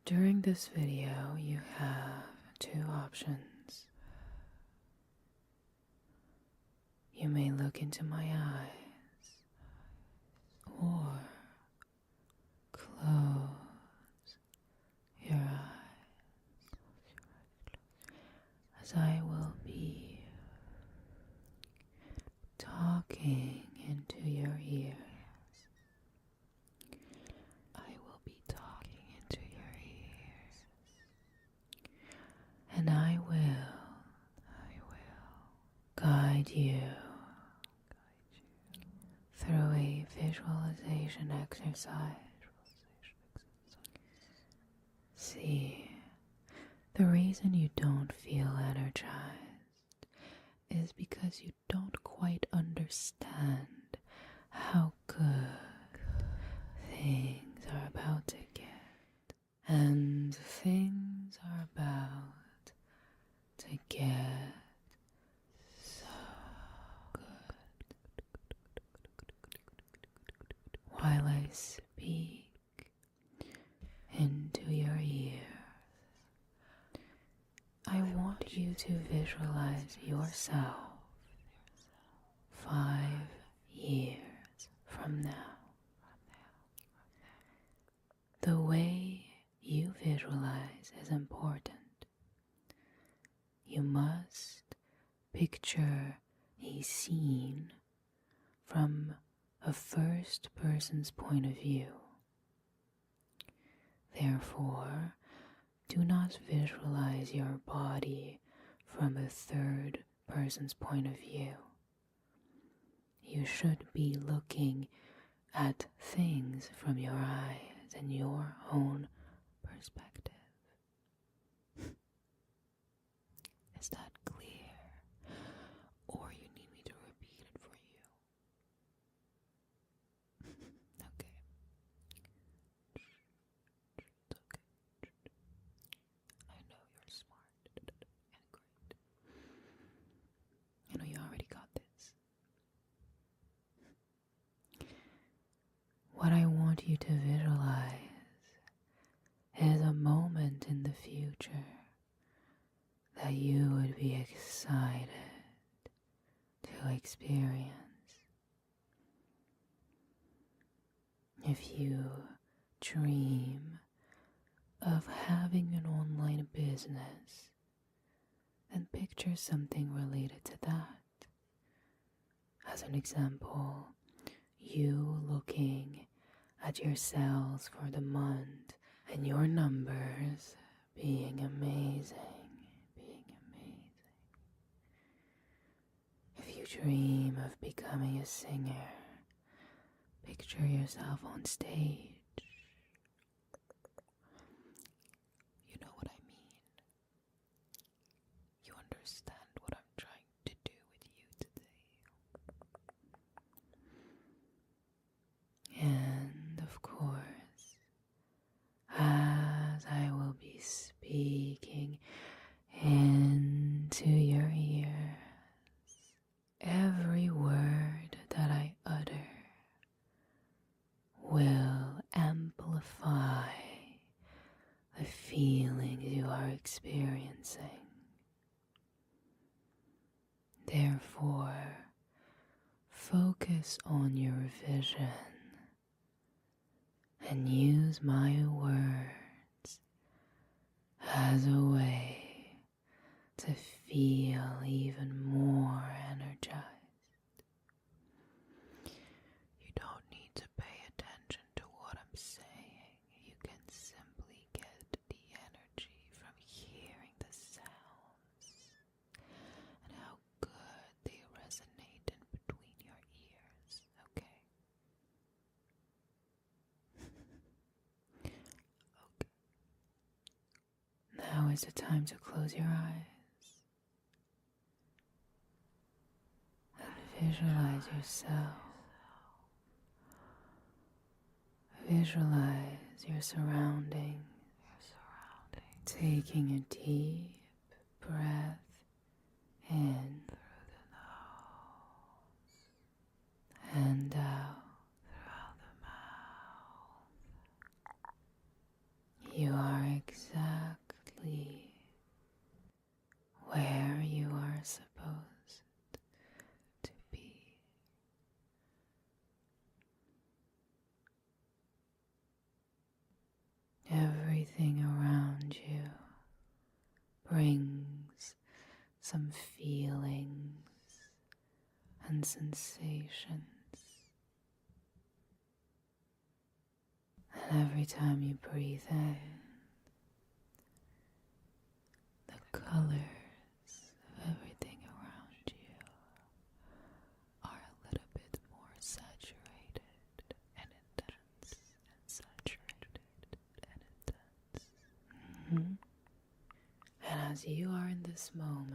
During this video, you have two options. You may look into my eyes or close your eyes as I will be talking into your ears. I will be talking into your ears, and I will guide you through a visualization exercise. See, the reason you don't feel energized is because you don't quite understand how good things are about to get. And things are about to get so good. While I speak into your ears, I want you to visualize yourself 5 years from now. The way you visualize is important. You must picture a scene from a first person's point of view. Therefore, do not visualize your body from a third person's point of view. You should be looking at things from your eyes and your own perspective. Is that clear? Or you need me to repeat it for you? Okay. I know you're smart and great. I know you already got this. What I want you to visualize is a moment in the future that you would be excited to experience. If you dream of having an online business, then picture something related to that. As an example, you looking at your sales for the month and your numbers being amazing. If you dream of becoming a singer, picture yourself on stage. You know what I mean. You understand what I'm trying to do with you today. And of course, as I will be speaking into your ears, every word that I utter will amplify the feelings you are experiencing. Therefore, focus on your vision and use my words as a way to feel even more energized. You don't need to pay attention to what I'm saying. You can simply get the energy from hearing the sounds and how good they resonate in between your ears, okay? Okay. Now is the time to close your eyes. Visualize yourself. Visualize your surroundings. Taking a deep breath in through the nose and out through the mouth. You are Everything around you brings some feelings and sensations. And every time you breathe in, the colors of everything around you are a little bit more saturated and intense and saturated and intense. And as you are in this moment,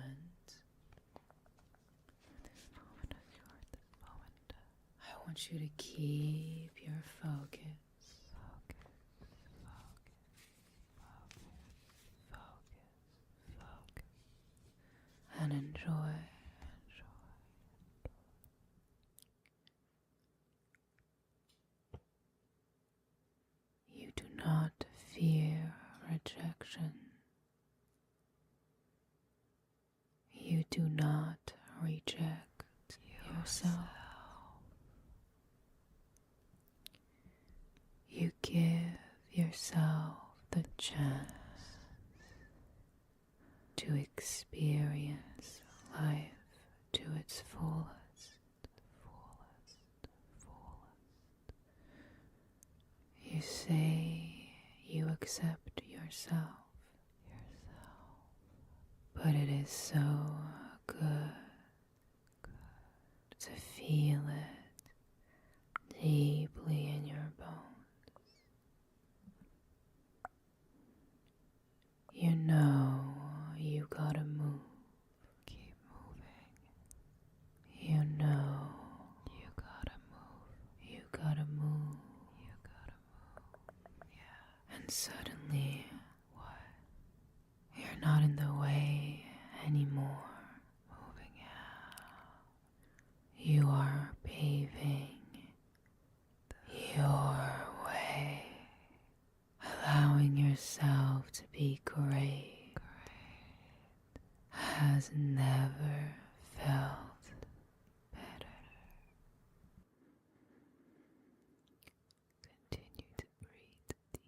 I want you to keep your focus. And enjoy. You do not fear rejection. You do not reject yourself. You give yourself the chance to experience life to its fullest. You say you accept yourself, but it is so good to feel it deeply in your bones. You know you gotta move. Keep moving. You know you gotta move. You gotta move. You gotta move. Yeah. And suddenly, what? You're not in the way anymore. Moving out. You are paving your way. Allowing yourself to be great. Has never felt better. Continue to breathe deep.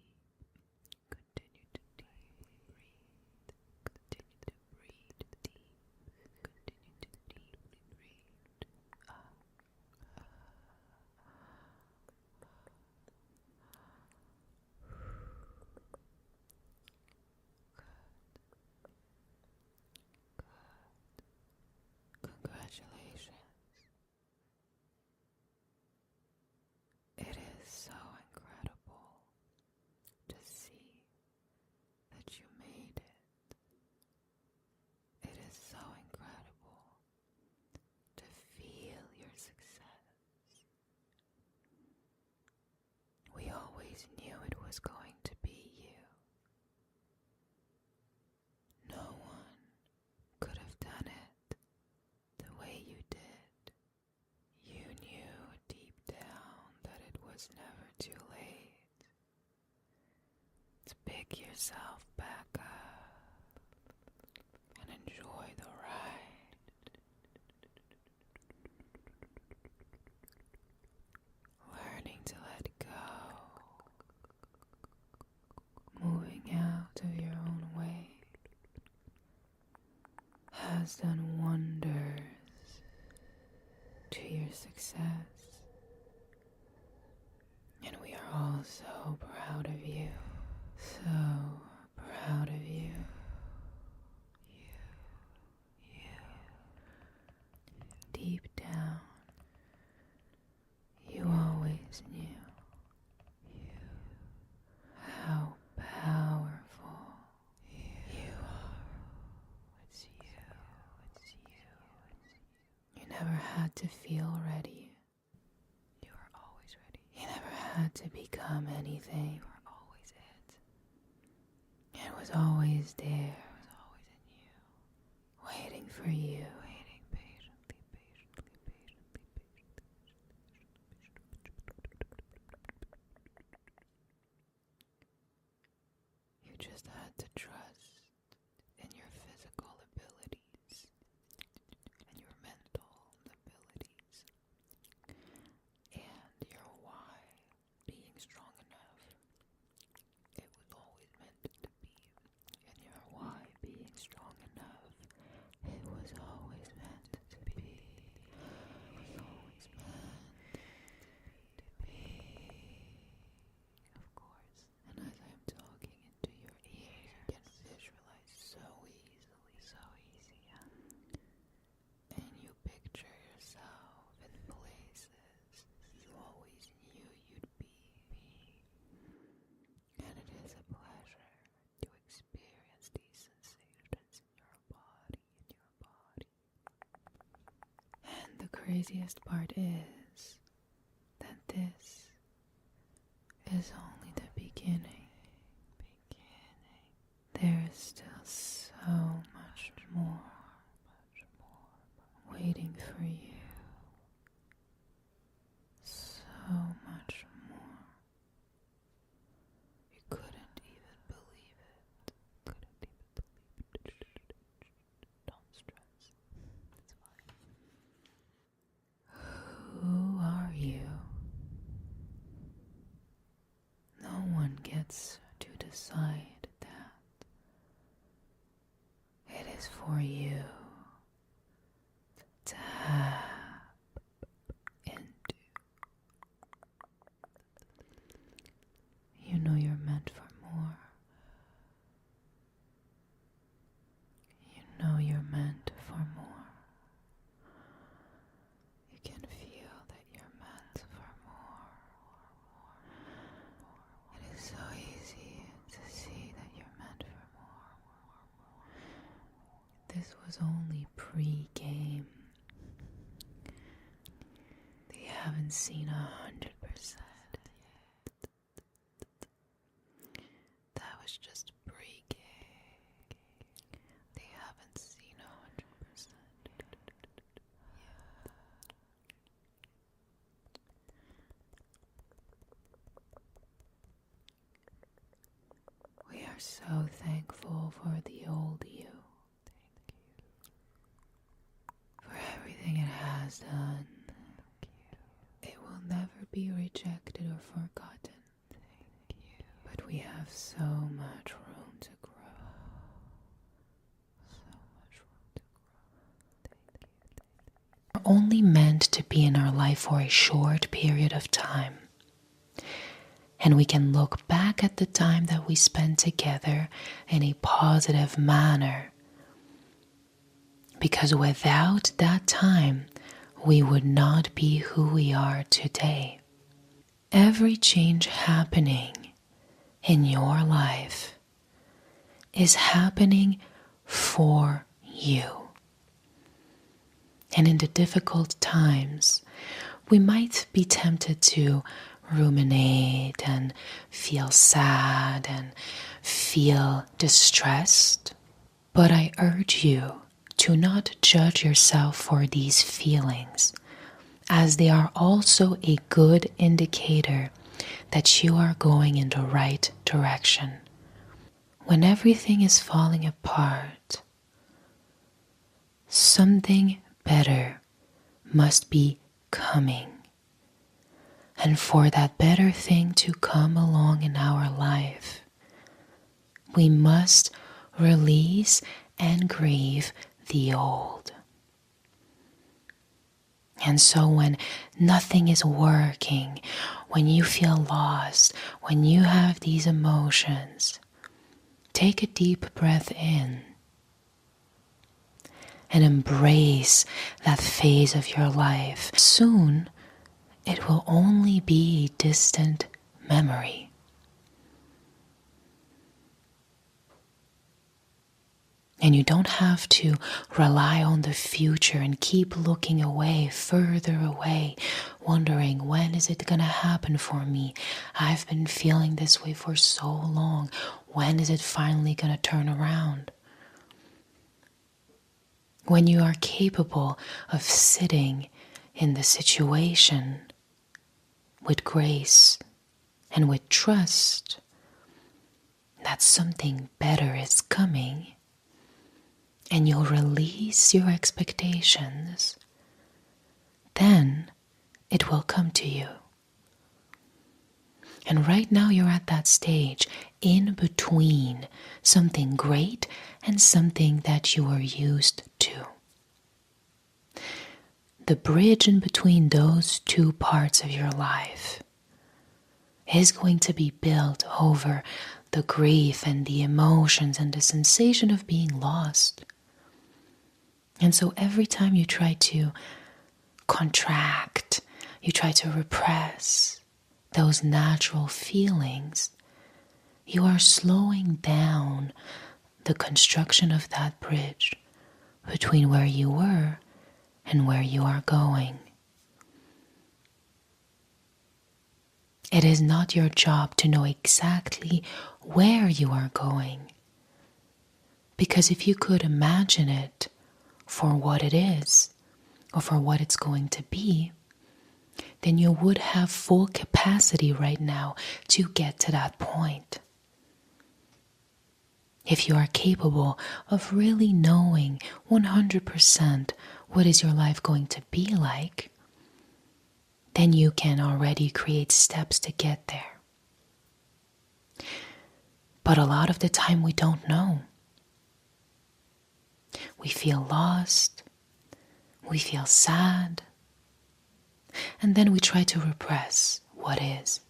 Continue to deeply breathe. Continue to breathe deep. Continue to deeply breathe. Congratulations. It is so incredible to see that you made it. It is so incredible to feel your success. We always knew it was going to be you. No one could have done it the way you did. You knew deep down that it was never too late to pick yourself back up and enjoy the ride. Learning to let go. Moving out of your own way has done wonders to your success, and we are all so proud of you, so proud of you. Deep down, you always knew how powerful you are. It's you. You never had to feel ready. You were always ready. You never had to become anything. You were always it. It was always there. It was always in you. Waiting for you. Waiting patiently. You just had to trust in your physical abilities and your mental abilities and your why being strong enough. It would craziest part is that this is only the beginning. There is still so much more waiting for you. So much more. You couldn't even believe it. Don't stress. It's fine. Who are you? No one gets to decide that. It is for you to tap into. You know you're meant for more. You know you're meant for more. You can feel that you're meant for more. It is so easy to see that you're meant for more. This was only pre-game. They haven't seen 100% yet. That was just pre-game. They haven't seen 100% yet. We are so thankful for the old you. For everything it has done. It will never be rejected or forgotten. But we have so much room to grow. We're only meant to be in our life for a short period of time. And we can look back at the time that we spent together in a positive manner. Because without that time, we would not be who we are today. Every change happening in your life is happening for you. And in the difficult times, we might be tempted to ruminate and feel sad and feel distressed. But I urge you to not judge yourself for these feelings, as they are also a good indicator that you are going in the right direction. When everything is falling apart, something better must be coming. And for that better thing to come along in our life, we must release and grieve the old. And so when nothing is working, when you feel lost, when you have these emotions, take a deep breath in and embrace that phase of your life. Soon, it will only be a distant memory. And you don't have to rely on the future and keep looking away, further away, wondering, when is it going to happen for me? I've been feeling this way for so long. When is it finally going to turn around? When you are capable of sitting in the situation with grace and with trust that something better is coming, and you'll release your expectations, then it will come to you. And right now you're at that stage in between something great and something that you are used to. The bridge in between those two parts of your life is going to be built over the grief and the emotions and the sensation of being lost. And so every time you try to contract, you try to repress those natural feelings, you are slowing down the construction of that bridge between where you were and where you are going. It is not your job to know exactly where you are going, because if you could imagine it for what it is, or for what it's going to be, then you would have full capacity right now to get to that point. If you are capable of really knowing 100% what is your life going to be like, then you can already create steps to get there. But a lot of the time we don't know. We feel lost, we feel sad, and then we try to repress what is,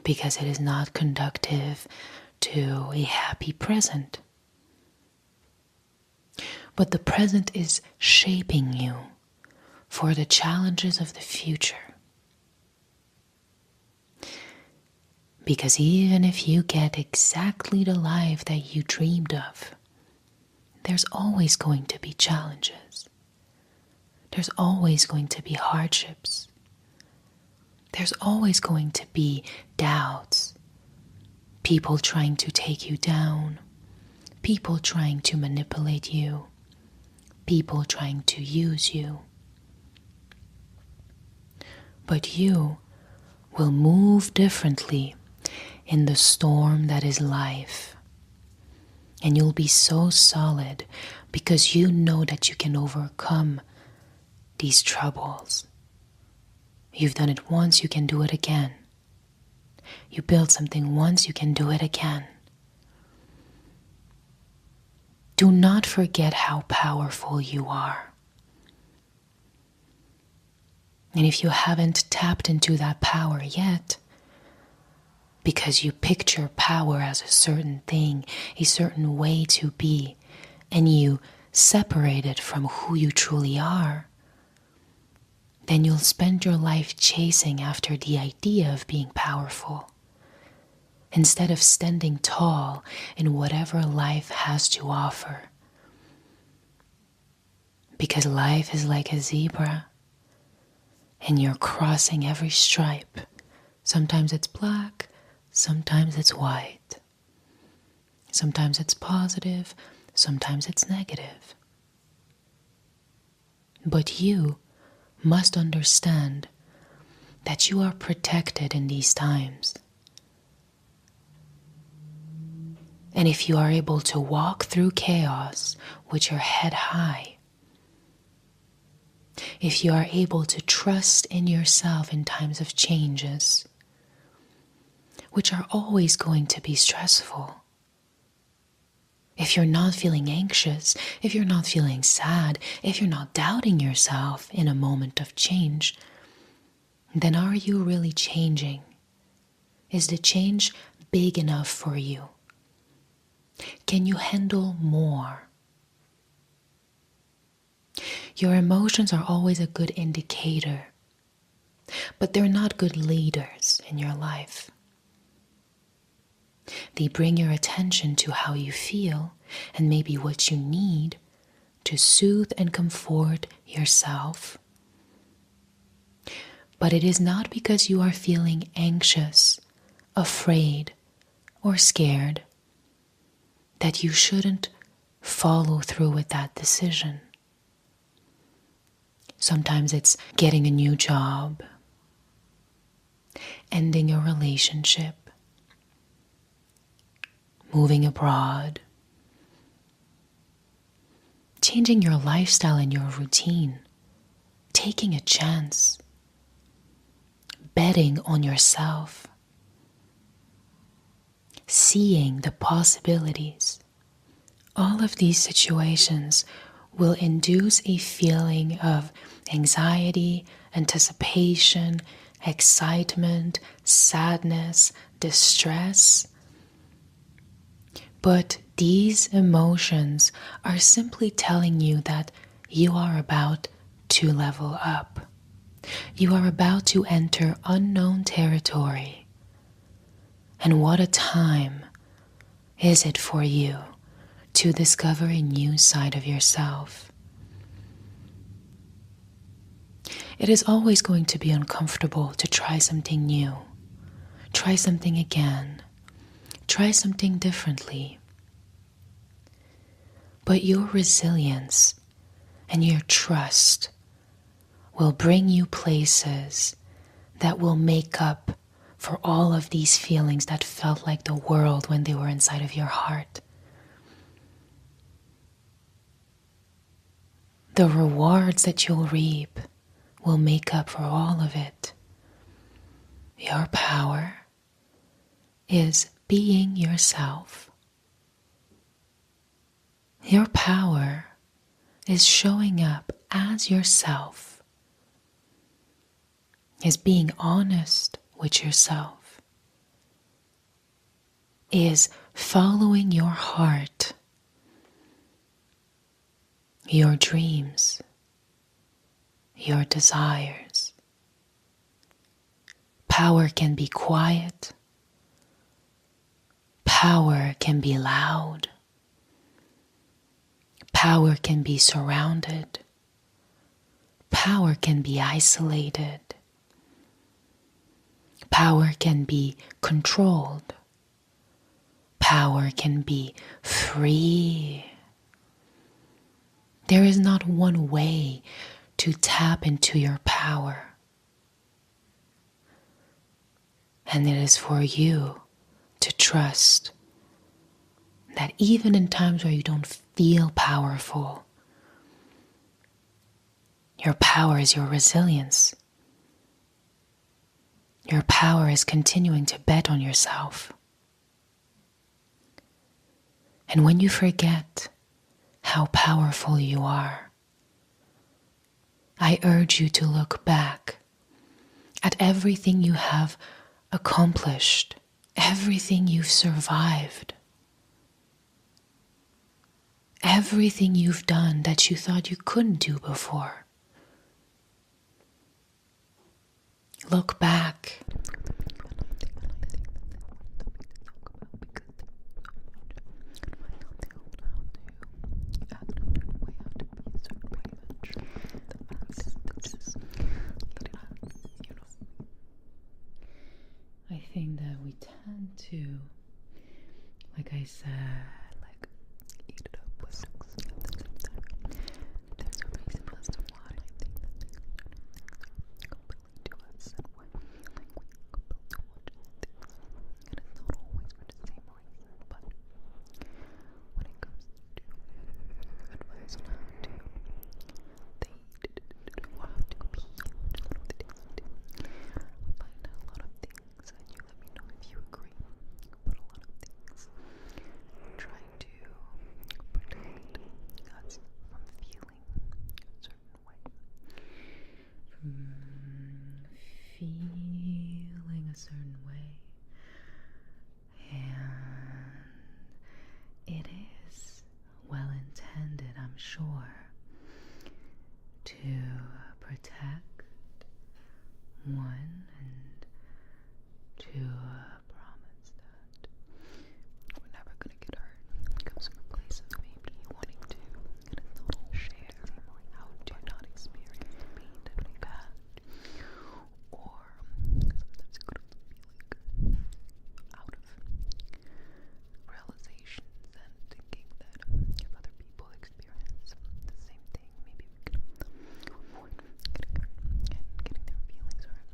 because it is not conducive to a happy present. But the present is shaping you for the challenges of the future. Because even if you get exactly the life that you dreamed of, there's always going to be challenges. There's always going to be hardships. There's always going to be doubts. People trying to take you down. People trying to manipulate you. People trying to use you. But you will move differently in the storm that is life. And you'll be so solid because you know that you can overcome these troubles. You've done it once, you can do it again. You build something once, you can do it again. Do not forget how powerful you are. And if you haven't tapped into that power yet, because you picture power as a certain thing, a certain way to be, and you separate it from who you truly are, then you'll spend your life chasing after the idea of being powerful, instead of standing tall in whatever life has to offer. Because life is like a zebra, and you're crossing every stripe. Sometimes it's black, sometimes it's white. Sometimes it's positive, sometimes it's negative. But you must understand that you are protected in these times. And if you are able to walk through chaos with your head high, if you are able to trust in yourself in times of changes, which are always going to be stressful, if you're not feeling anxious, if you're not feeling sad, if you're not doubting yourself in a moment of change, then are you really changing? Is the change big enough for you? Can you handle more? Your emotions are always a good indicator, but they're not good leaders in your life. They bring your attention to how you feel and maybe what you need to soothe and comfort yourself. But it is not because you are feeling anxious, afraid, or scared that you shouldn't follow through with that decision. Sometimes it's getting a new job, ending a relationship, moving abroad, changing your lifestyle and your routine, taking a chance, betting on yourself, seeing the possibilities. All of these situations will induce a feeling of anxiety, anticipation, excitement, sadness, distress. But these emotions are simply telling you that you are about to level up. You are about to enter unknown territory. And what a time is it for you to discover a new side of yourself. It is always going to be uncomfortable to try something new, try something again, try something differently. But your resilience and your trust will bring you places that will make up for all of these feelings that felt like the world when they were inside of your heart. The rewards that you'll reap will make up for all of it. Your power is being yourself. Your power is showing up as yourself, is being honest with yourself, is following your heart, your dreams, your desires. Power can be quiet. Power can be loud. Power can be surrounded. Power can be isolated. Power can be controlled. Power can be free. There is not one way to tap into your power. And it is for you to trust that even in times where you don't feel powerful, your power is your resilience. Your power is continuing to bet on yourself. And when you forget how powerful you are, I urge you to look back at everything you have accomplished, everything you've survived, everything you've done that you thought you couldn't do before. Look back. I think that we tend to, like I said, eat it up with sex at the same time. There's a reason as to why I think that things are compelling to us and why we feel like we're compelled to watch things. And it's not always for the same reason, but when it comes to advice on how to date or how to be, a lot of the things we do, I find out a lot of things, and you let me know if you agree, but a lot of things try to protect us from feeling a certain way, from feeling a certain way, and it is well intended, I'm sure, to protect one and to promise that we're never gonna get hurt. It comes from a place of maybe wanting to, and it's not all share how to not experience the pain that we've had, or sometimes it could also be out of realizations and thinking that if other people experience the same thing, maybe we can avoid getting hurt and getting their feelings hurt.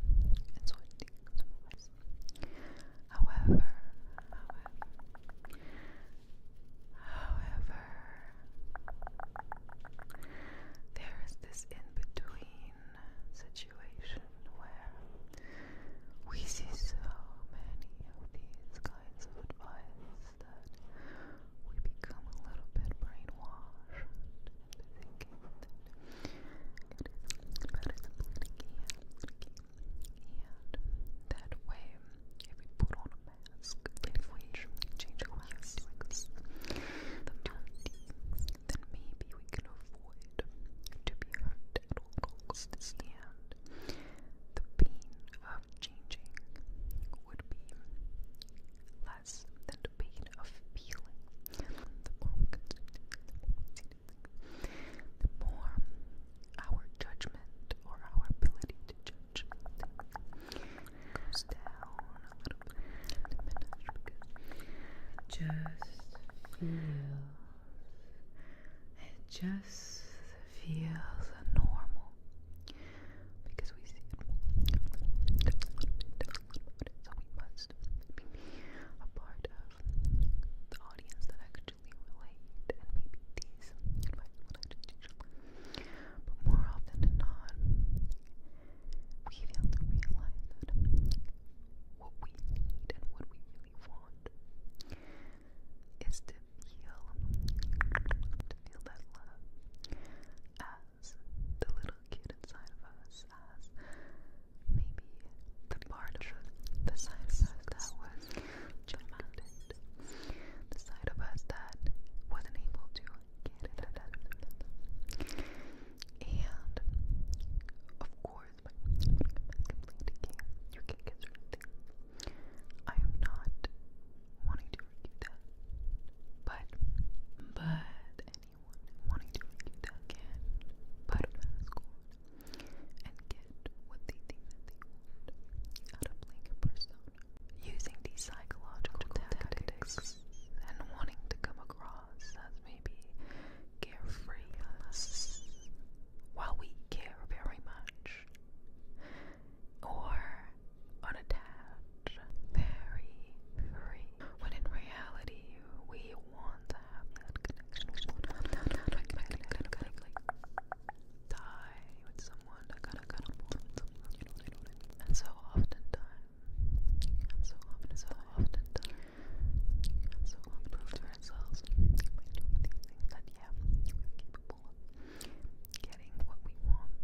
just feels normal because we see it, so we must be a part of the audience that actually relate, and maybe these advice will actually teach them. But more often than not, we fail to realize that what we need and what we really want is to feel that love as the little kid inside of us, as maybe the part of the side of us that was traumatized, the side of us that wasn't able to get it. And of course, when complete again, you can get certain things. I am not wanting to argue that, but anyone wanting to argue that can put a mask on and get what they think that they want out of playing a persona, using these psychological tactics and wanting to come across as maybe carefree while we care very much, or unattached, very free, when in reality we want to have that connection, like die with someone, that kind of bond with someone, you know what I mean? And so oftentimes prove to ourselves by doing these things that yeah, we're capable of getting what we want,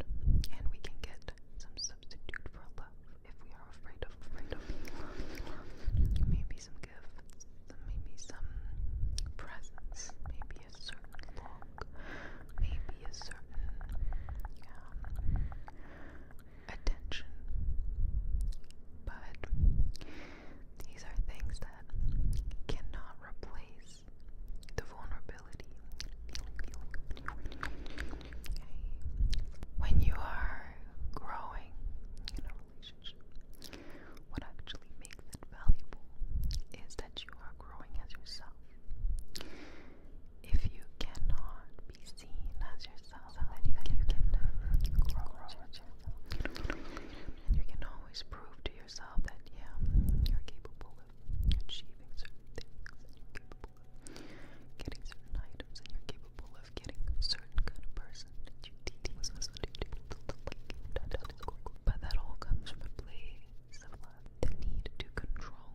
and we can get some substitute for love if we are afraid of being loved. Maybe some gifts, maybe some presents, maybe a certain look, maybe a certain attention. But these are things that cannot replace the vulnerability. When you are growing in a relationship, what actually makes it valuable is that you are growing as yourself. If you cannot be seen as yourself, then you can grow as yourself. You can always prove to yourself that yeah, you're capable of achieving certain things, and you're capable of getting certain items, and you're capable of getting a certain kind of person that you think was able to like you. That is cool. But that all comes from a place of love, the need to control.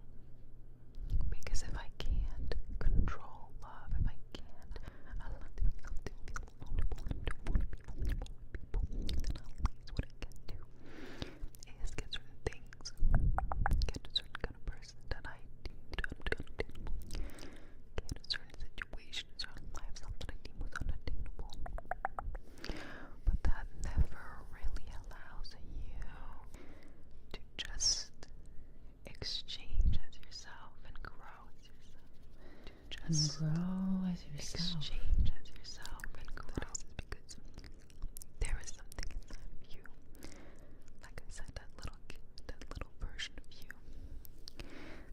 Because if I can't control love, if I can't allow myself to feel vulnerable and to want to be vulnerable with people, then at least what I can do is get certain things, get a certain kind of person that I deemed unattainable, get a certain situation, a certain lifestyle that I deemed was unattainable. But that never really allows you to just exchange as yourself and grow as yourself. Exchange as yourself and grow, because there is something inside of you. Like I said, that little version of you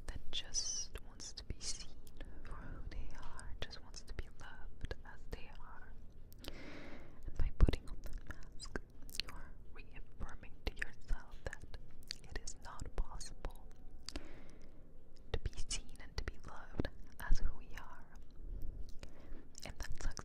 that just wants to be seen for who they are, just wants to be loved as they are. And by putting on that mask, you are reaffirming to yourself that it is not possible to be seen and to be loved as who we are. And that's a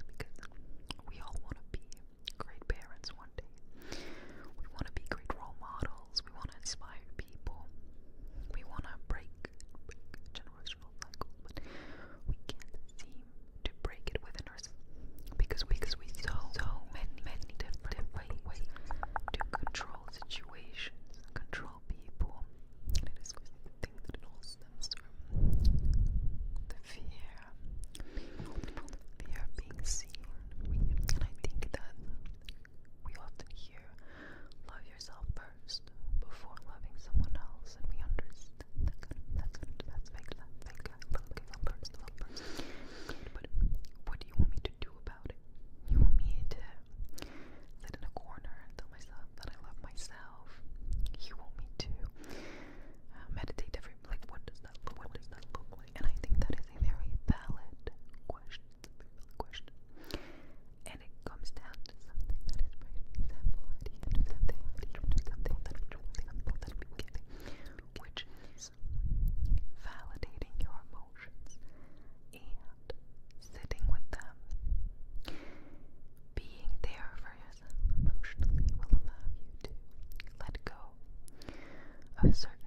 of certain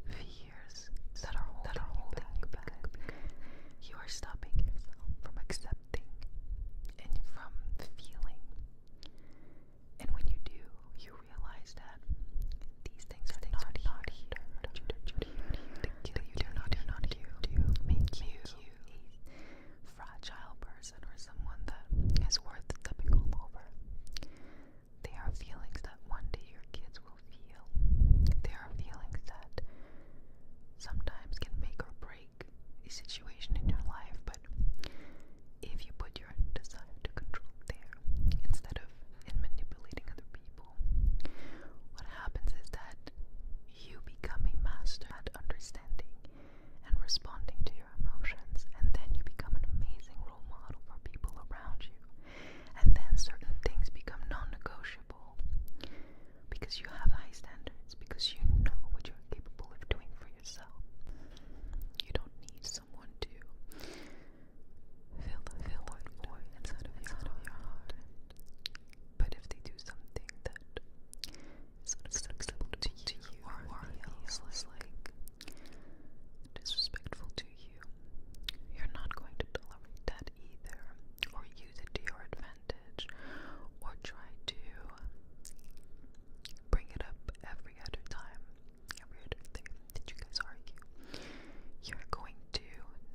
fears that are holding you back. You are stopping yourself from accepting and from feeling. And when you do, you realize that these things are not here to kill you. They're not here to make you a fragile person or someone that is worth stepping all over. They are feelings that one day your kids will feel. They are feelings that sometimes can make or break a situation in your life, but if you put your desire to control there instead of in manipulating other people, what happens is that you become a master at understanding and responding to your emotions, and then you become an amazing role model for people around you. And then certain things become non-negotiable because you have high standards, because you know what you're capable of doing for yourself. You don't need someone to fill the void inside of your heart. But if they do something that is unacceptable to you or feels like disrespectful to you, you're not going to tolerate that either, or use it to your advantage, or try to bring it up every other time, every other thing that you guys argue. You're going to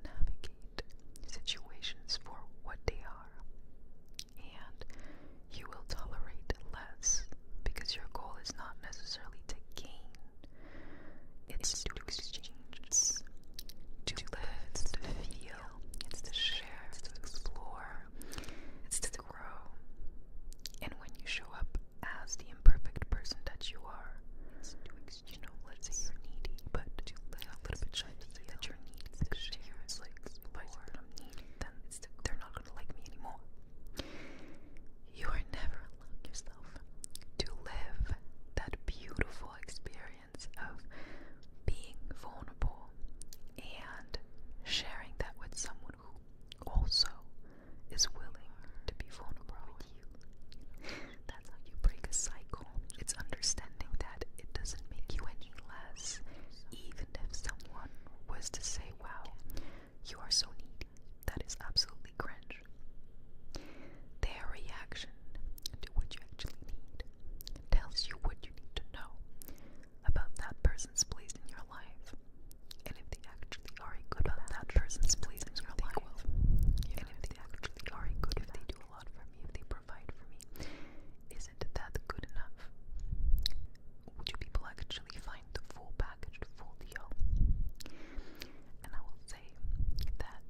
navigate situations for what they are, and you will tolerate less because your goal is not necessarily to gain, it's to exchange, it's to live, it's to feel, it's to share, it's to explore, it's to grow. And when you show up as the imperfect person that you are, it's to, let's say you're needy, but to live a little bit shy to say that you're needy, to share, it's like, if I say that I'm needy, then they're not going to like me anymore. You are never allowing yourself to live that beautiful experience of being vulnerable and sharing that with someone who also is willing to be vulnerable with you. That's how you break a cycle. It's understanding that it doesn't make you any less, even if someone was to say, wow, you are so needy. That is absolutely cringe. Their reaction to what you actually need tells you what you need to know about that person's place in your life, and if they actually are a good about that person's place in your life, and if they actually are a good, if they do a lot for me, if they provide for me, isn't that good enough? Do people actually find the full package, the full deal? And I will say that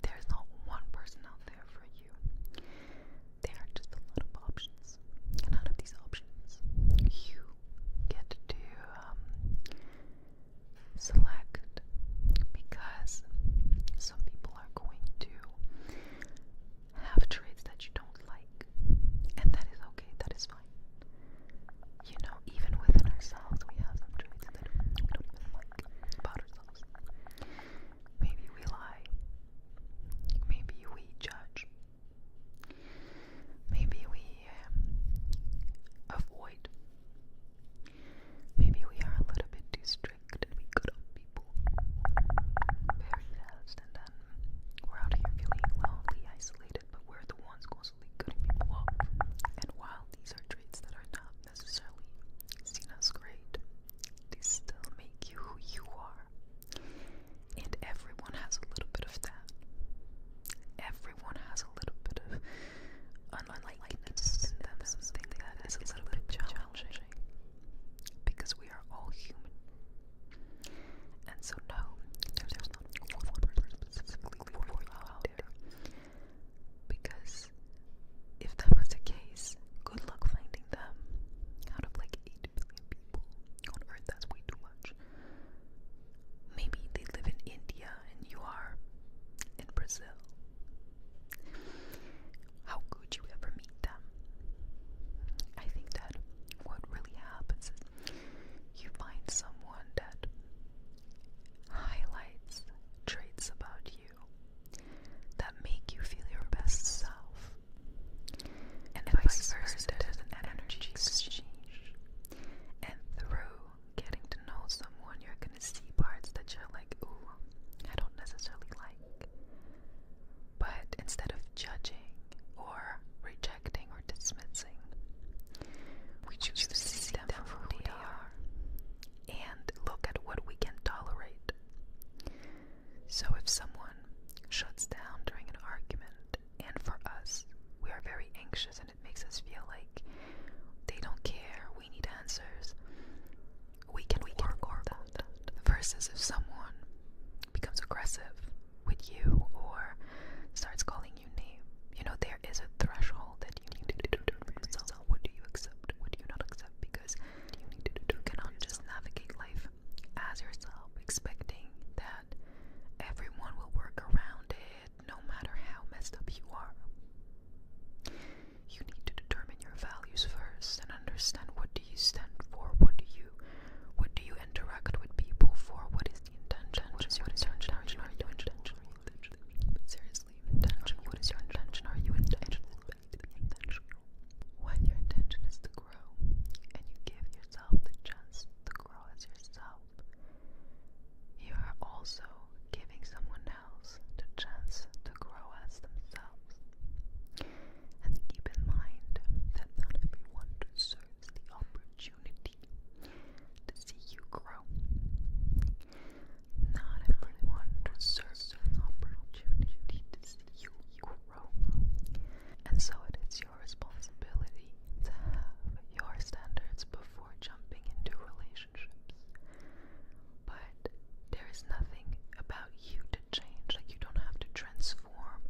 there's not one person out there for you. There are just a lot of options, and out of these options, you get to select, because some people are going to have traits that you don't like, and that is okay, that is fine. Even within ourselves, we have some traits that we don't even like about ourselves. Maybe we lie, maybe we judge, maybe we avoid, maybe we are a little bit too strict and we cut off people very fast, and then we're out here feeling lonely, isolated, but we're the ones constantly cutting people off. And while these are traits that are not necessarily seen as great, they still make you who you are. And everyone has a little bit of that. Everyone has a little bit of unlikeness in them, something that is a little bit challenging, because we are all human. And so no, there's not one person specifically for you out there, because if that was the case, good luck finding them. Out of like 8 billion people on earth, that's way too much. Maybe they live in India and you are in Brazil. How could you ever meet them? I think that what really happens is you find someone that versus if someone becomes aggressive with you or starts calling you name. You know, there is a threshold that you need to determine yourself. What do you accept? What do you not accept? Because you cannot just navigate life as yourself, expecting that everyone will work around it, no matter how messed up you are. You need to determine your values first and understand what do you stand for, what do you interact with people for, what is the intention, what is your intention, are you intentional? Seriously, intention, what is your intention, are you intentional? When your intention is to grow, and you give yourself the chance to grow as yourself, you are also giving someone else the chance to grow as themselves. And keep in mind that not everyone deserves the opportunity to see you grow. Not everyone deserves the opportunity to see you grow. And so it is your responsibility to have your standards before jumping into relationships. But there is nothing about you to change. Like, you don't have to transform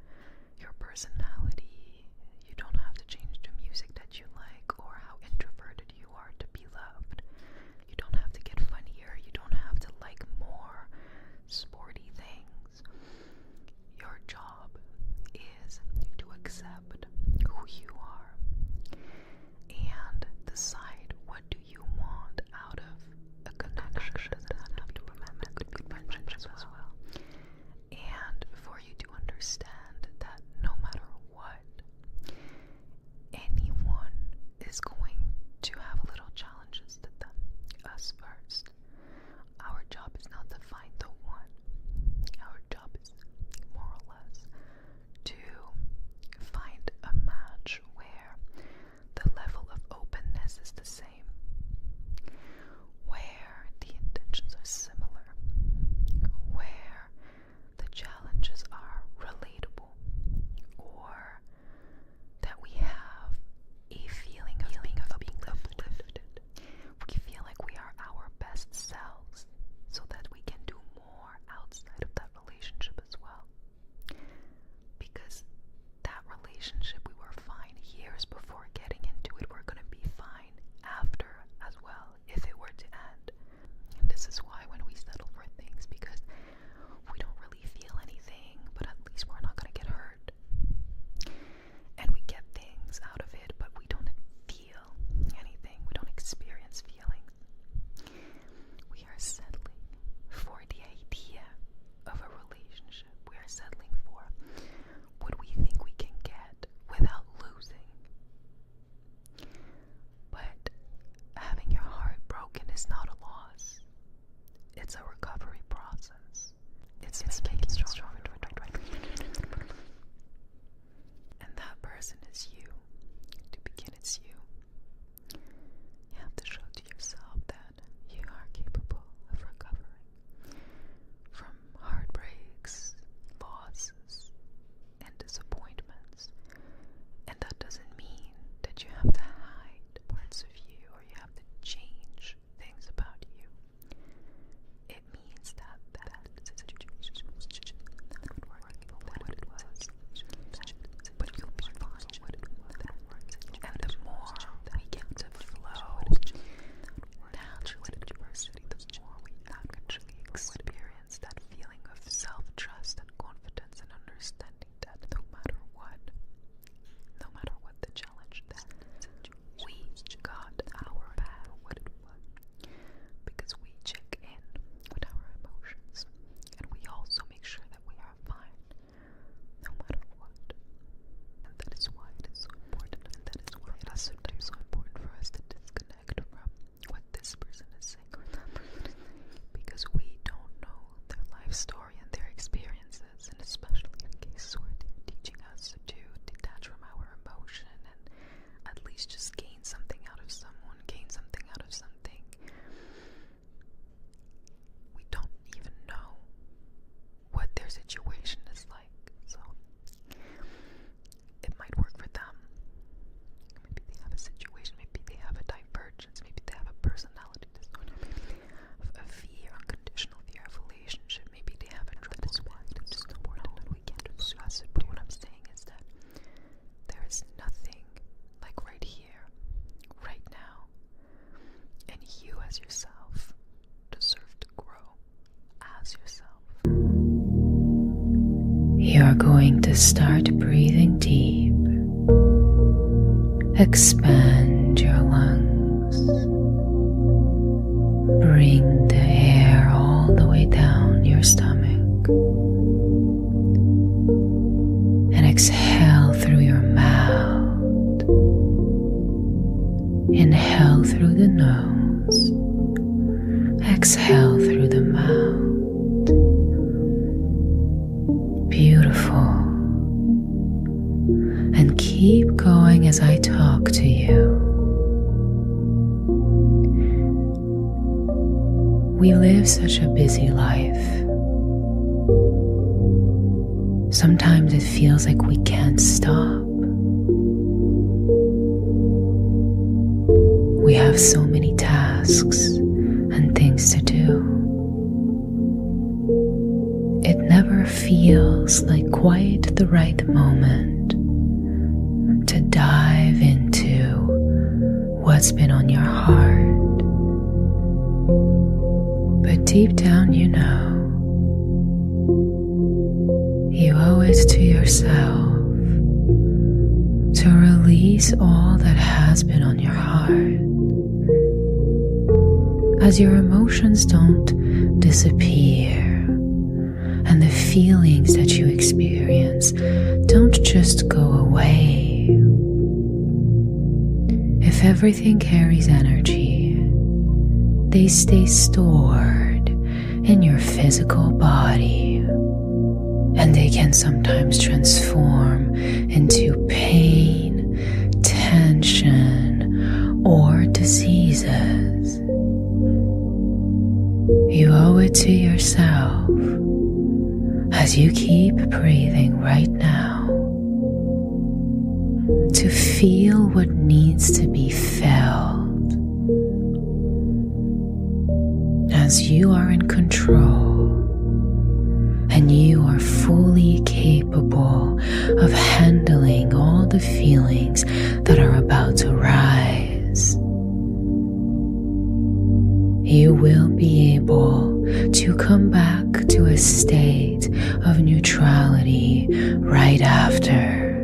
your personality. You don't have to change the music that you like or how introverted you are to be loved. You don't have to get funnier. You don't have to like more sporty things. Your job is to accept who you are and decide what do you want out of a connection. Doesn't have to be romantic, could be friendships as well. And for you to understand that no matter what, anyone is going to have little challenges to them. Us first. Our job is not to find the one. Our job is more or less to find a match where the level of openness is the same, where the intentions are similar, where the challenges are relatable, or that we have a feeling of being uplifted. We feel like we are our best selves so that we can do more outside of that relationship as well. Because that relationship, we were fine years before getting into it. We're gonna be fine after as well if it were to end. And this is why when we settle for things, because we don't really feel anything, but at least we're not gonna get hurt. And we get things out of it, but we don't feel anything. We don't experience feelings. We are settling for the idea of a relationship. We are settling for what we think we can get without losing. But having your heart broken is not a loss. It's a recovery process. It's making it stronger. And that person is you. To begin, it's you. You have to show to yourself that you are capable of recovering from heartbreaks, losses, and disappointments. And that doesn't mean that you have to hide parts of you or you have to change things about you. It means that as yourself deserve to grow as yourself. You're going to start breathing deep. Expand your lungs. Bring the air all the way down your stomach. And exhale through your mouth. Inhale through the nose. Exhale through the mouth. Beautiful. And keep going as I talk to you. We live such a busy life. Sometimes it feels like we can't stop. We have so many tasks and things to do. It never feels like quite the right moment to dive into what's been on your heart. But deep down you know, you owe it to yourself to release all that has been on your heart. As your emotions don't disappear and the feelings that you experience don't just go away. If everything carries energy, they stay stored in your physical body, and they can sometimes transform into pain, tension, or diseases. You owe it to yourself as you keep breathing right now to feel what needs to be felt. As you are in control and you are fully capable of handling all the feelings that are about to rise, you will be able to come back to a state of neutrality right after.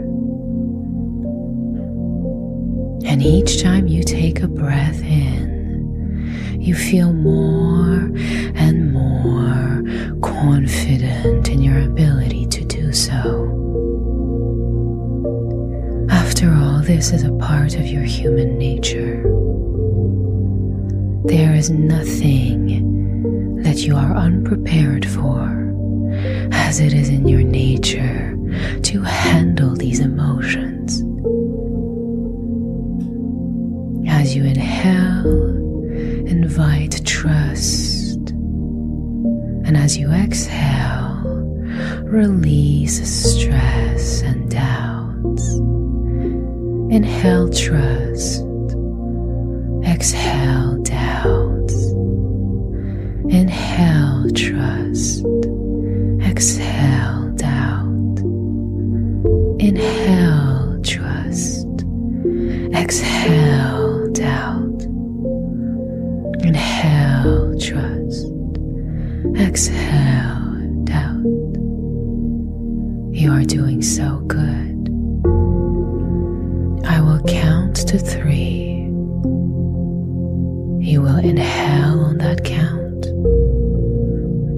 And each time you take a breath in, you feel more and more confident in your ability to do so. After all, this is a part of your human nature. There is nothing that you are unprepared for, as it is in your nature to handle these emotions. As you inhale, invite trust, and as you exhale, release stress and doubts. Inhale trust, exhale doubts. Inhale trust, exhale doubt. Inhale trust, exhale doubt. Inhale trust, exhale doubt. You are doing so good. I will count to 3. You will inhale on that count.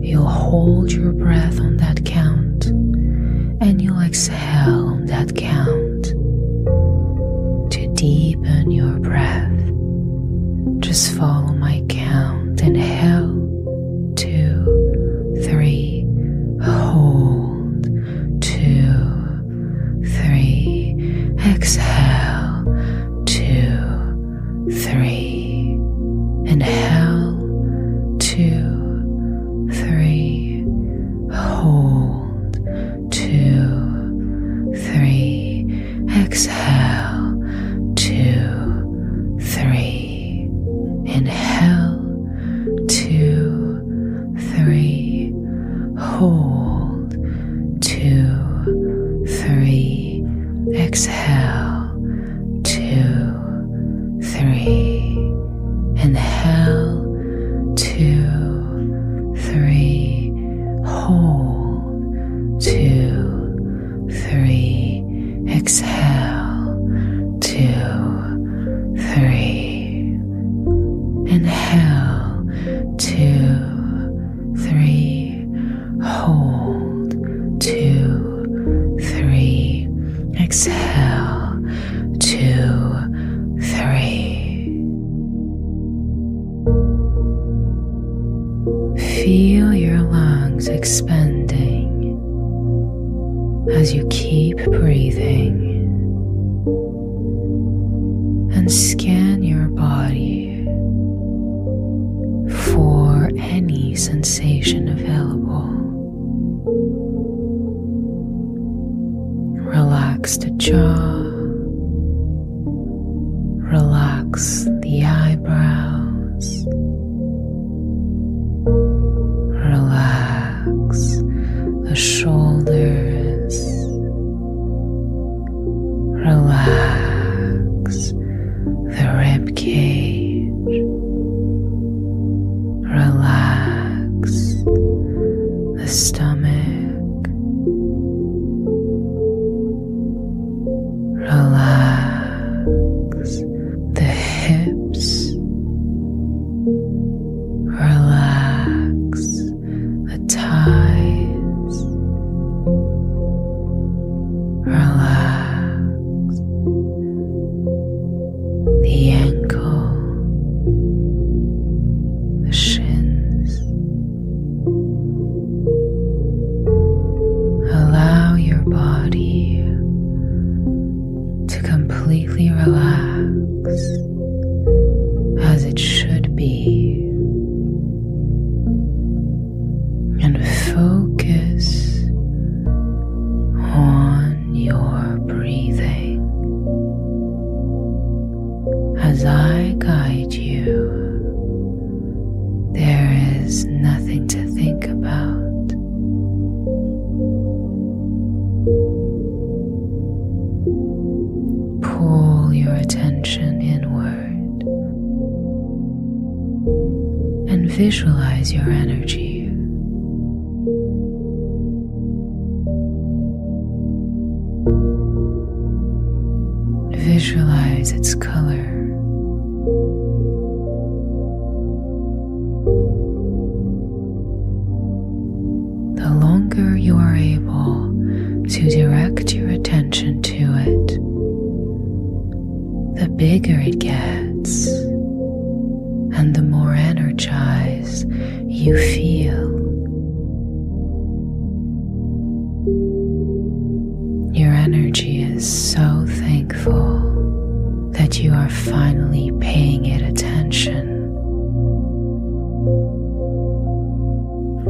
You'll hold your breath on that count, and you'll exhale on that count. To deepen your breath, just follow my count. Inhale, 2, 3, hold, 2, 3, exhale, 2, 3, inhale, 2, 3, hold. Feel your lungs expanding as you keep breathing, and scan your body for any sensation available. Relax the jaw, relax the eyebrows, relax the shoulders, relax the rib cage, relax the stomach, relax the hips, relax the thighs, relax the ankle, the shins. Allow your body to completely relax as it should be, and focus on your breathing as I guide you. There is nothing to think about. Pull your attention inward and visualize your energy. Visualize its color. The longer you are able to direct your attention to it, the bigger it gets, and the more energized you feel. Your energy is so thankful that you are finally paying it attention.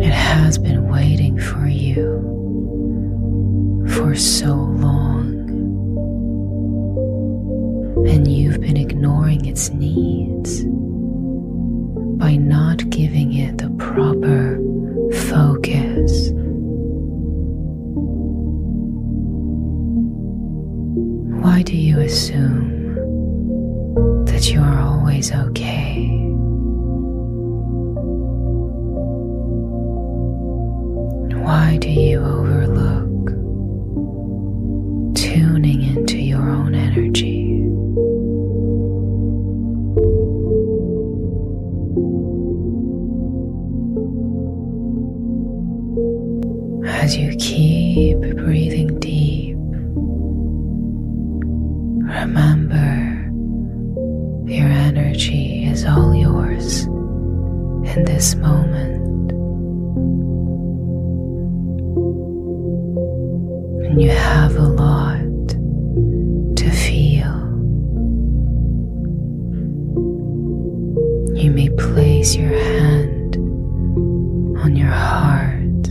It has been waiting for you for so long, and you've been ignoring its needs by not giving it the proper focus. Why do you assume that you are always okay? Why do you overlook tuning into your own energy? As you keep breathing deep, remember your energy is all yours in this moment. And you have a lot to feel. You may place your hand on your heart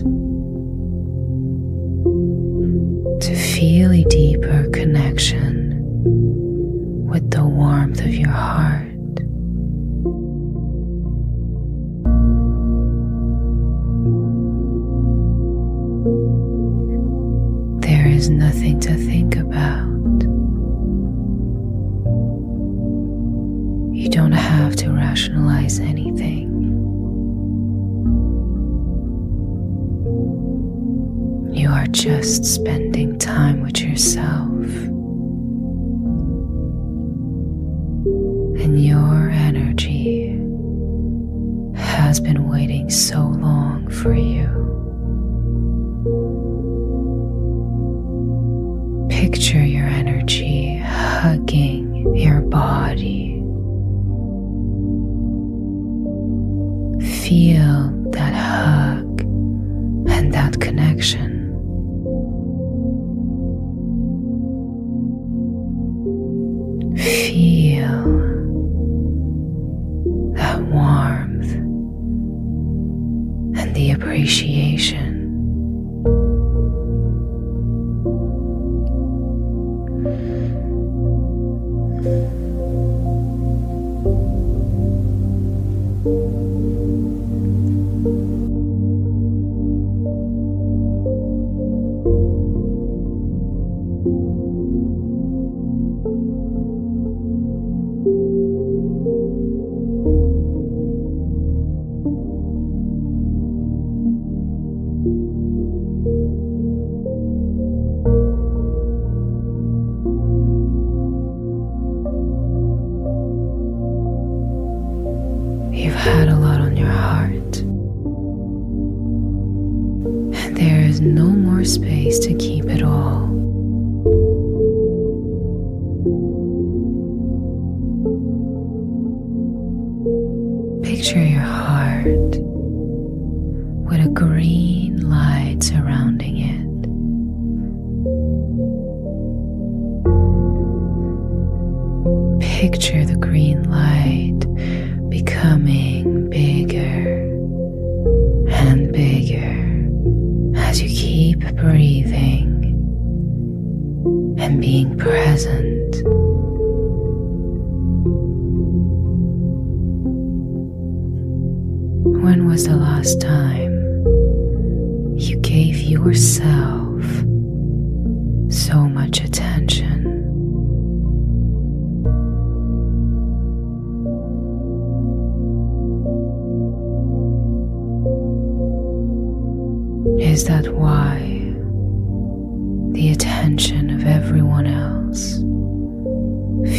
to feel a deeper connection with the warmth of your heart. There is nothing to think about. You don't have to rationalize anything. You are just spending time with yourself, and your energy has been waiting so long for you. Picture your energy hugging your body. Feel that hug and that connection. Feel that warmth and the appreciation. You've had a lot on your heart, and there is no more space to keep it all. Picture your heart with a green light surrounding it. Picture the green light becoming bigger and bigger as you keep breathing and being present. When was the last time you gave yourself so much attention? Is that why the attention of everyone else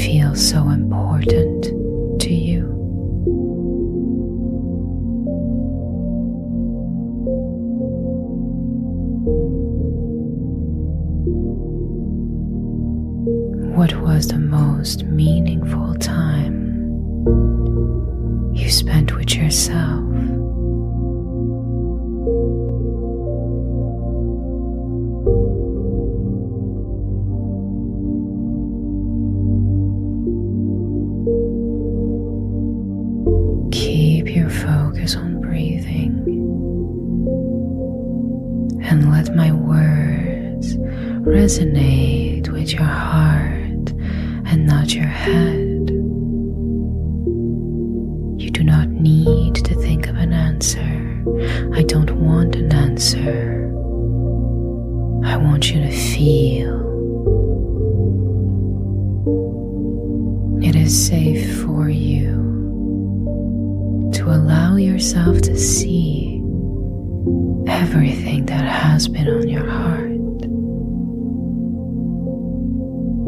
feels so important to you? What was the most meaningful time you spent with yourself? Keep your focus on breathing and let my words resonate with your heart and not your head. You do not need to think of an answer. I don't want an answer. I want you to feel. It is safe for you to allow yourself to see everything that has been on your heart.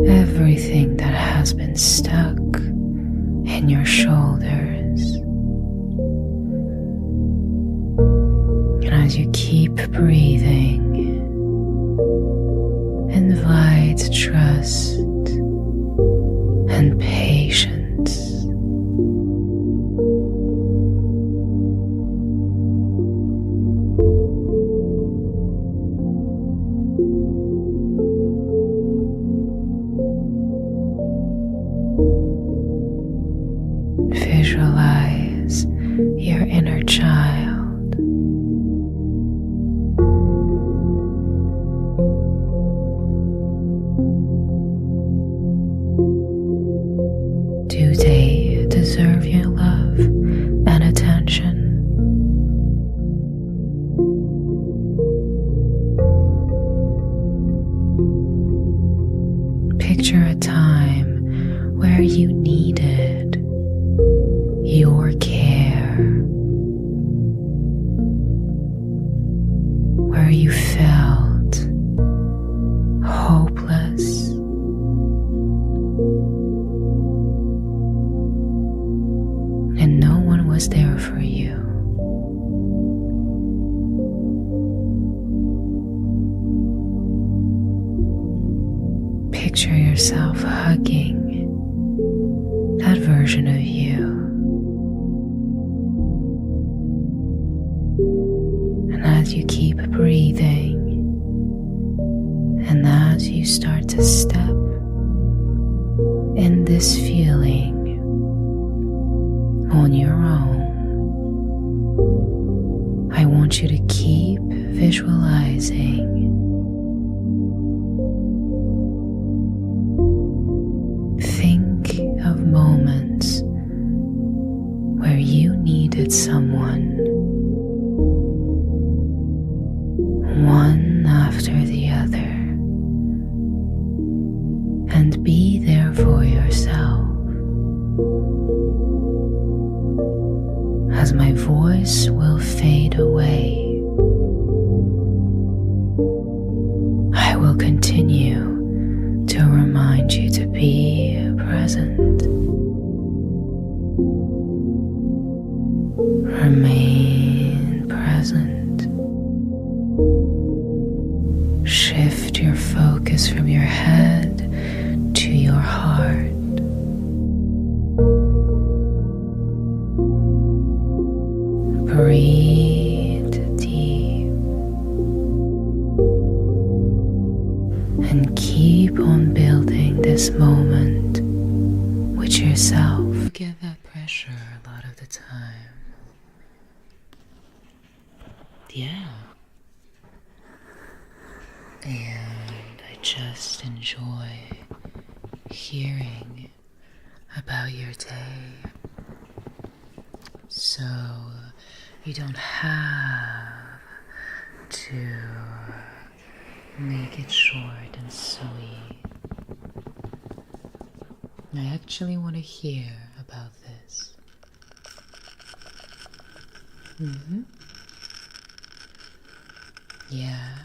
Everything that has been stuck in your shoulders. And as you keep breathing, invite trust and patience. Visualize your inner child. Do they deserve your love and attention? Picture a time where you needed your care, where you felt hopeless, and no one was there for you. Picture yourself hugging that version of you. And as you keep breathing, and as you start to step in this feeling on your own, I want you to keep visualizing think of moments where you needed someone, one after the other, and be there for yourself. As my voice will fade away, I will continue to remind you to be present. Remain present. Shift your focus from your head to your heart. Breathe deep and keep on building this moment with yourself. You get that pressure a lot of the time. Yeah. And I just enjoy hearing about your day. So you don't have to make it short and sweet. I actually want to hear about this. Yeah.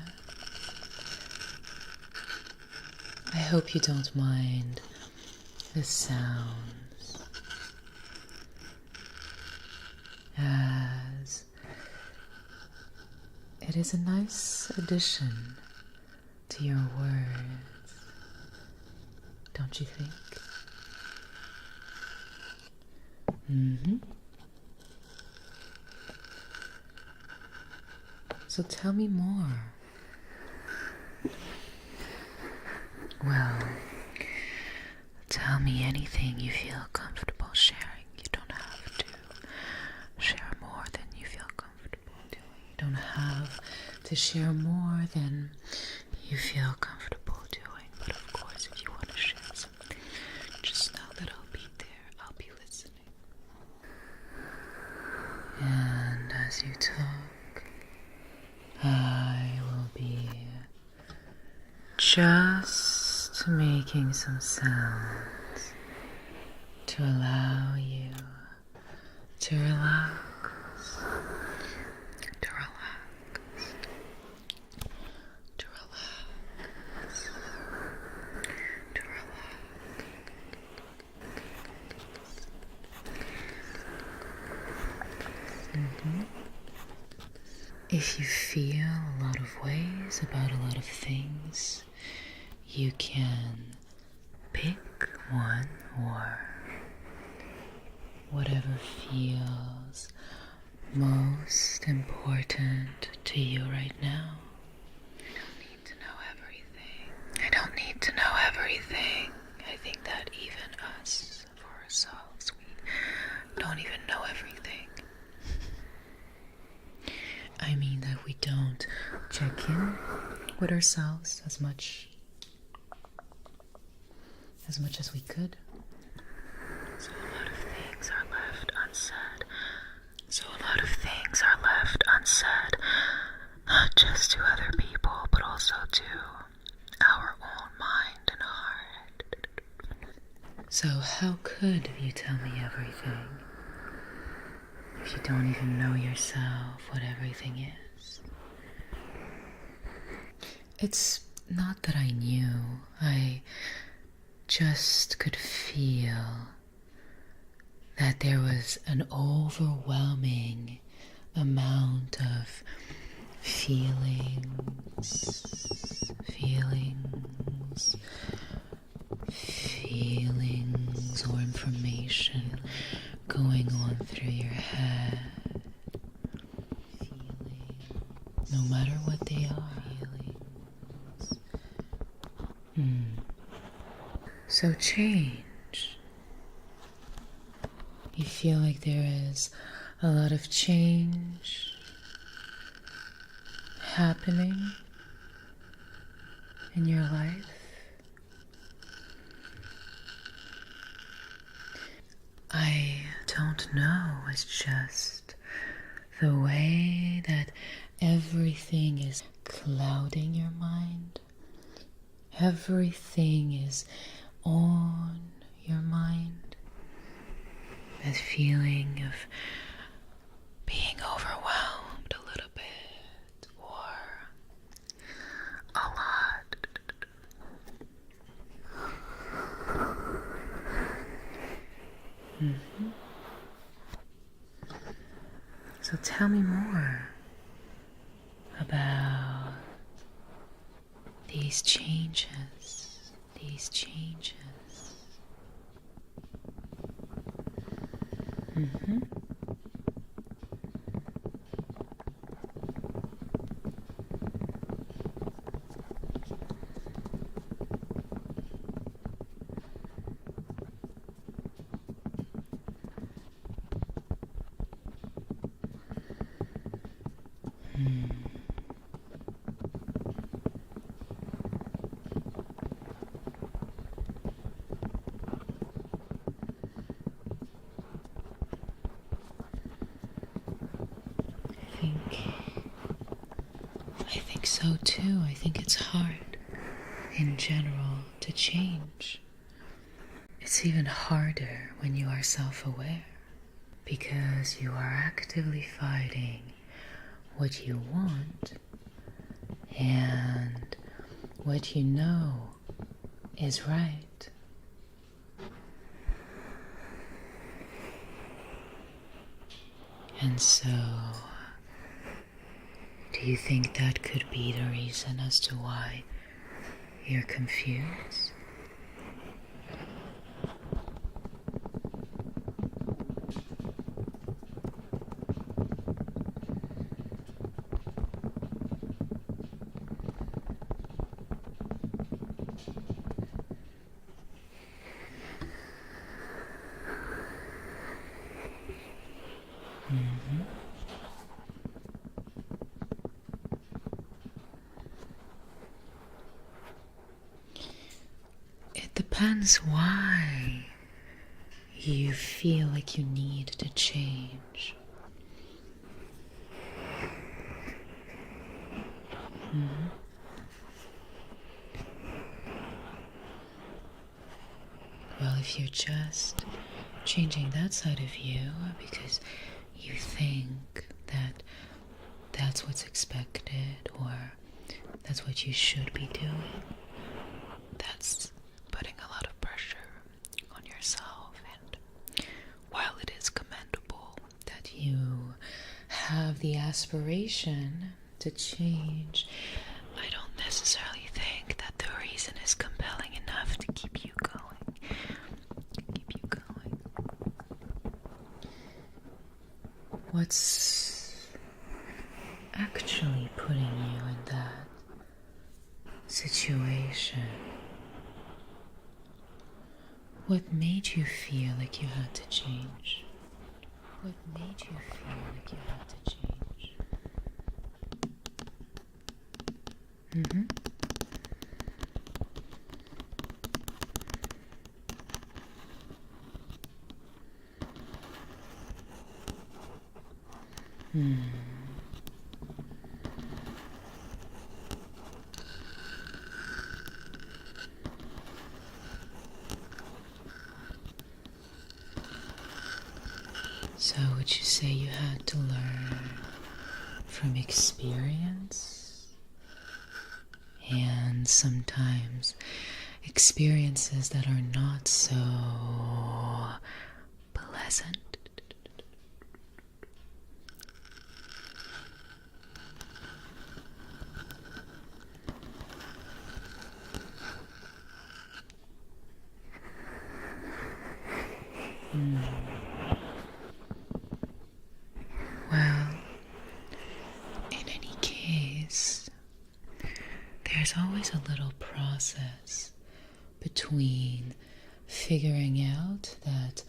I hope you don't mind the sounds, as it is a nice addition to your words, don't you think? So tell me more. Well, tell me anything you feel comfortable sharing. You don't have to share more than you feel comfortable doing. You don't have to share more than you feel comfortable doing. But of course, if you want to share something, just know that I'll be there. I'll be listening. And as you talk, I will be just making some sounds to allow you to relax, to relax, to relax, to relax. If you feel a lot of ways about a lot of things, you can pick one or whatever feels most important to you right now. I don't need to know everything. I don't need to know everything. I think that even us, for ourselves, we don't even know everything. I mean that we don't check in with ourselves as much as we could. So a lot of things are left unsaid. Not just to other people, but also to our own mind and heart. So how could you tell me everything if you don't even know yourself what everything is? It's not that I knew. I just could feel that there was an overwhelming amount of feelings or information going on through your head. no matter what they are. Feelings. So change. You feel like there is a lot of change happening in your life. I don't know, it's just the way that everything is clouding your mind. Everything is on your mind. That feeling of being overwhelmed a little bit or a lot. So tell me more about these changes. I think so too. I think it's hard in general to change. It's even harder when you are self-aware because you are actively fighting what you want and what you know is right. And so, do you think that could be the reason as to why you're confused? It depends why you feel like you need to change. Well, if you're just changing that side of you because you think that that's what's expected or that's what you should be doing, that's putting a lot of pressure on yourself. And while it is commendable that you have the aspiration to change, I don't necessarily think that the reason is compelling enough to keep you going. What's actually putting you in that situation? What made you feel like you had to change? What made you feel like you had to change? So would you say you had to learn from experience? And sometimes experiences that are not so pleasant. Well, in any case, there's always a little process between figuring out that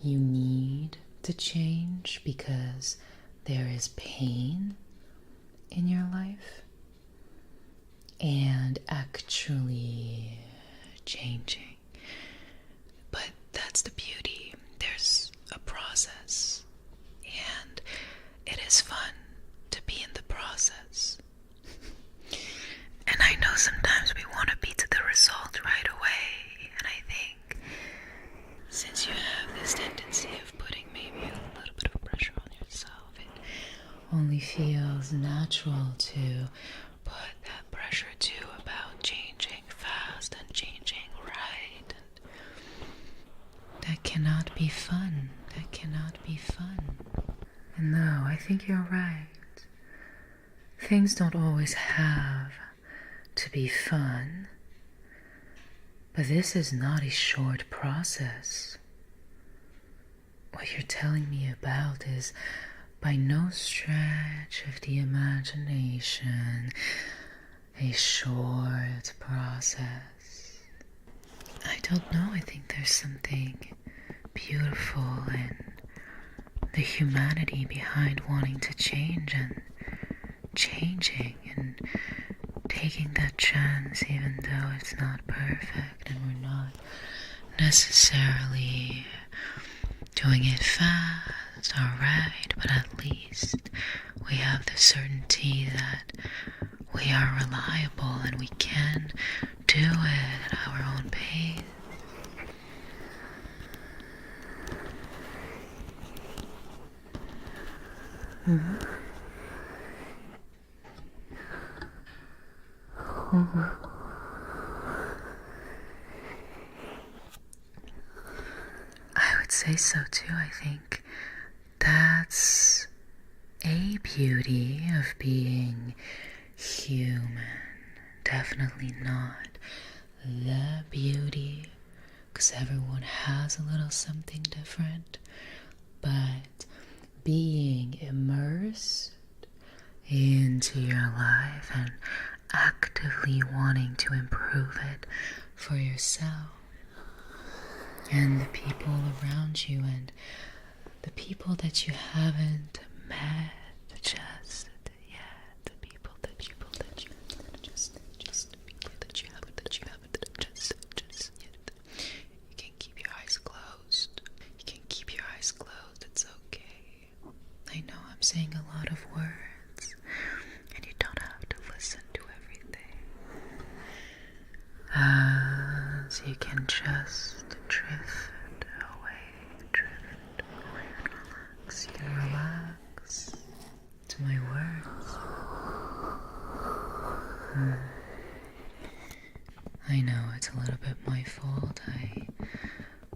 you need to change because there is pain in your life and actually changing. But that's the beauty. There's a process, and it is fun to be in the process. And I know sometimes we want to be to the result right away, and I think since you have this tendency of putting maybe a little bit of pressure on yourself, it only feels natural to put that pressure too about changing fast and changing right. And that cannot be fun. That cannot be fun. And no, I think you're right. Things don't always have to be fun. But this is not a short process. What you're telling me about is by no stretch of the imagination a short process. I don't know, I think there's something beautiful in the humanity behind wanting to change and changing and taking that chance even though it's not perfect and we're not necessarily doing it fast or right, but at least we have the certainty that we are reliable and we can do it at our own pace. I would say so too. I think that's a beauty of being human. Definitely not the beauty, because everyone has a little something different, but being immersed into your life and actively wanting to improve it for yourself and the people around you and the people that you haven't met just yet, the people that you just the people that you haven't just yet. You can keep your eyes closed. You can keep your eyes closed. It's okay. I know I'm saying a lot of words, and you don't have to listen to everything. As you can just drift away and relax. You can relax to my words. I know it's a little bit my fault. I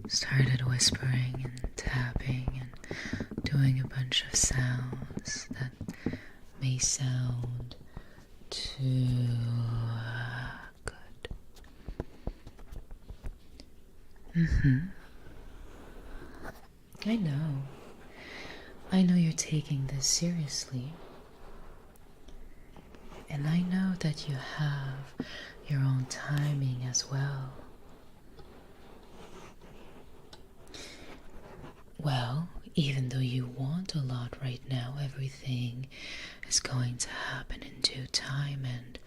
started whispering and tapping and doing a bunch of sounds that may sound too good. I know you're taking this seriously. And I know that you have your own timing as well. Well, even though you want a lot right now, everything is going to happen in due time, and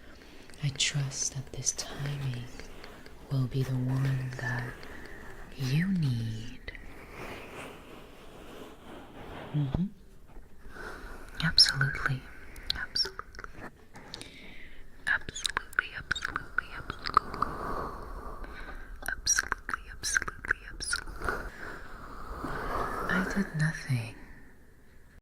I trust that this timing will be the one that you need. Absolutely. I did nothing.